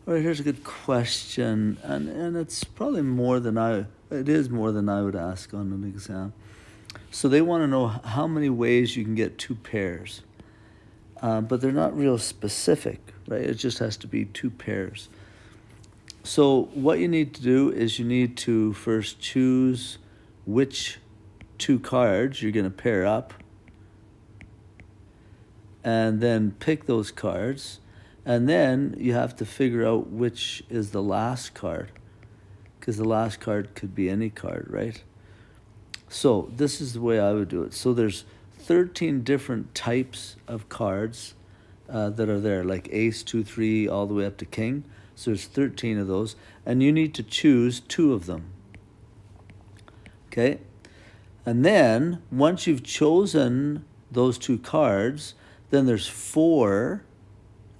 All right, here's a good question, and it's probably it is more than I would ask on an exam. So they want to know how many ways you can get two pairs, but they're not real specific, right? It just has to be two pairs. So what you need to do is you need to first choose which two cards you're going to pair up, and then pick those cards, and then you have to figure out which is the last card, because the last card could be any card, right? So this is the way I would do it. So there's 13 different types of cards that are there, like ace, 2, 3, all the way up to king. So there's 13 of those, and you need to choose two of them. Okay? And then once you've chosen those two cards, then there's 4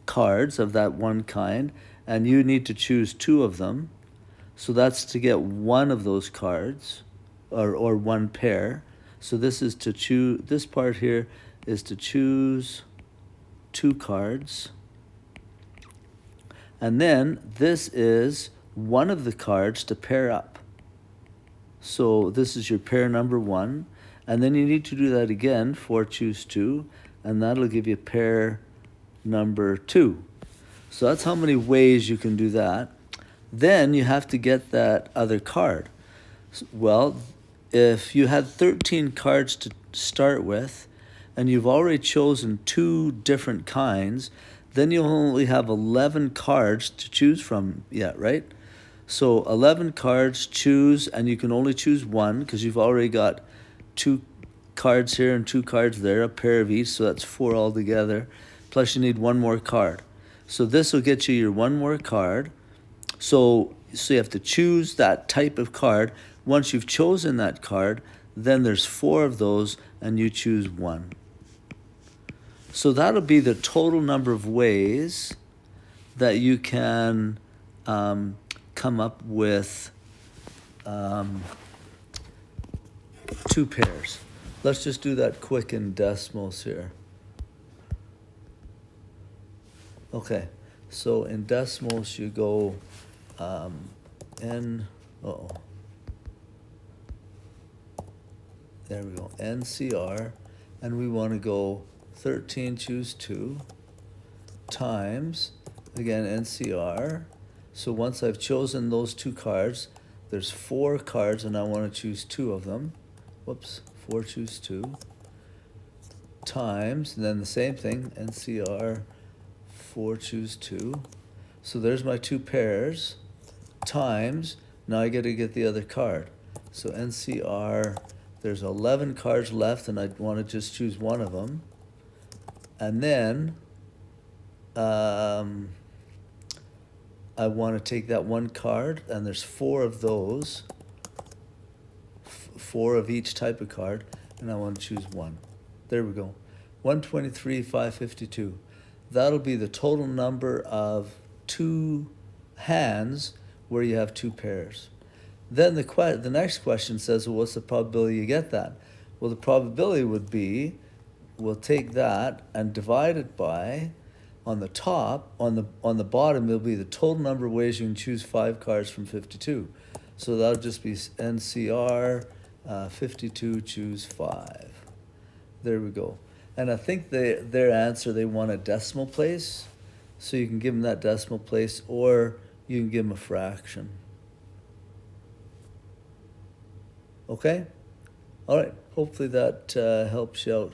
cards of that one kind, and you need to choose two of them. So that's to get one of those cards, or one pair. So this is to choose, this part here is to choose 2 cards. And then this is one of the cards to pair up. So this is your pair number 1. And then you need to do that again for choose 2. And that'll give you pair number 2. So that's how many ways you can do that. Then you have to get that other card. Well, if you had 13 cards to start with, and you've already chosen 2 different kinds, then you'll only have 11 cards to choose from yet, right? So 11 cards, choose, and you can only choose one because you've already got 2 cards here and 2 cards there, a pair of each, so that's 4 altogether. Plus you need 1 more card. So this will get you your 1 more card. So you have to choose that type of card. Once you've chosen that card, then there's 4 of those, and you choose 1. So that'll be the total number of ways that you can come up with 2 pairs. Let's just do that quick in decimals here. Okay, so in decimals you go there we go, NCR, and we want to go 13, choose 2, times, again, NCR. So once I've chosen those 2 cards, there's 4 cards, and I want to choose 2 of them. Whoops, 4, choose 2, times, and then the same thing, NCR, 4, choose 2. So there's my 2 pairs, times, now I got to get the other card. So NCR, there's 11 cards left, and I want to just choose one of them. And then I want to take that 1 card, and there's 4 of those, 4 of each type of card, and I want to choose 1. There we go. 123, 552. That'll be the total number of 2 hands where you have 2 pairs. Then the next question says, well, what's the probability you get that? Well, the probability would be, we'll take that and divide it by, on the top, on the bottom, it'll be the total number of ways you can choose 5 cards from 52. So that'll just be NCR, 52, choose 5. There we go. And I think their answer, they want a decimal place. So you can give them that decimal place, or you can give them a fraction. Okay? All right. Hopefully that helps you out.